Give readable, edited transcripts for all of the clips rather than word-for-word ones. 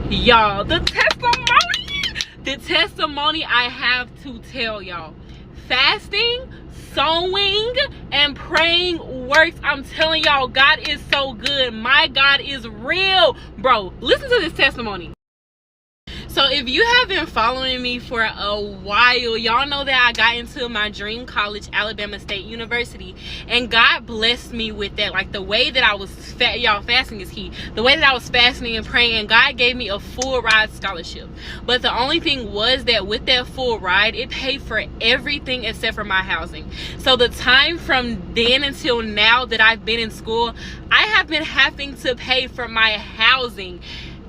Y'all, the testimony I have to tell y'all. Fasting, sowing, and praying works. I'm telling y'all, God is so good. My God is real. Bro, listen to this testimony. So if you have been following me for a while, y'all know that I got into my dream college, Alabama State University, and God blessed me with that. Like the way that I was y'all, fasting is key. The way that I was fasting and praying, God gave me a full ride scholarship. But the only thing was that with that full ride, it paid for everything except for my housing. So the time from then until now that I've been in school, I have been having to pay for my housing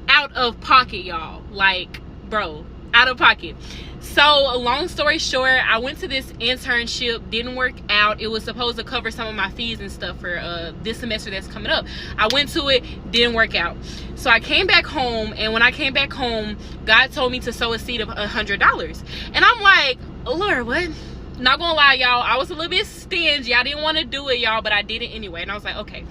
out of pocket, y'all. Like, bro, out of pocket. So long story short, I went to this internship, didn't work out. It was supposed to cover some of my fees and stuff for this semester that's coming up. I went to it, didn't work out. So I came back home, and when I came back home, God told me to sow a seed of $100. And I'm like, Lord, what? Not gonna lie, y'all, I was a little bit stingy. I didn't want to do it, y'all, but I did it anyway. And I was like, okay.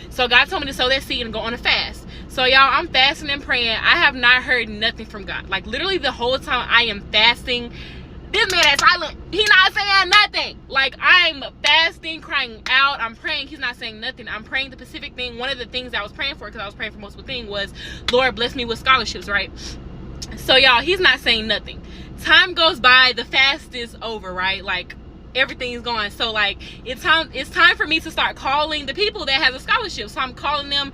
So God told me to sow that seed and go on a fast. So y'all, I'm fasting and praying. I have not heard nothing from God. Like literally the whole time I am fasting, this man is silent. He's not saying nothing. Like I'm fasting, crying out, I'm praying, he's not saying nothing. I'm praying the specific thing. One of the things I was praying for, because I was praying for multiple things, was Lord bless me with scholarships, right? So y'all, he's not saying nothing. Time goes by, the fast is over, right? Like everything is gone. So like it's time for me to start calling the people that has a scholarship. So I'm calling them.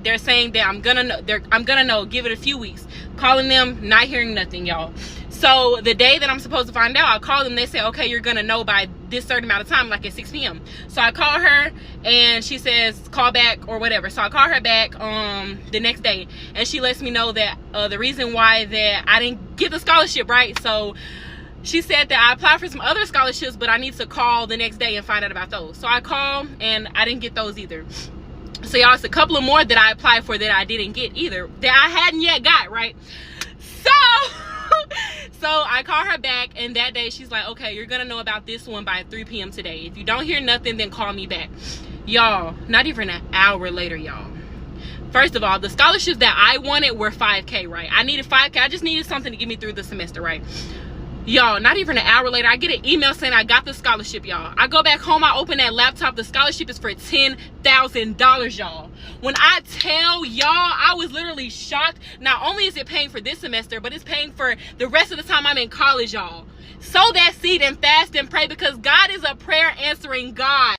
They're saying that I'm gonna know, give it a few weeks. Calling them, not hearing nothing, y'all. So the day that I'm supposed to find out, I call them. They say, okay, you're gonna know by this certain amount of time, like at 6 p.m. So I call her and she says call back or whatever. So I call her back the next day, and she lets me know that the reason why that I didn't get the scholarship, right? So she said that I applied for some other scholarships, but I need to call the next day and find out about those. So I called and I didn't get those either. So y'all, it's a couple of more that I applied for that I didn't get either, that I hadn't yet got, right? So I call her back, and that day she's like, okay, you're gonna know about this one by 3 p.m. today. If you don't hear nothing, then call me back. Y'all, not even an hour later, y'all. First of all, the scholarships that I wanted were $5K, right? I needed $5K. I just needed something to get me through the semester, right? Y'all, not even an hour later, I get an email saying I got the scholarship, y'all. I go back home, I open that laptop, the scholarship is for $10,000, y'all. When I tell y'all, I was literally shocked. Not only is it paying for this semester, but it's paying for the rest of the time I'm in college, y'all. Sow that seed and fast and pray, because God is a prayer answering God.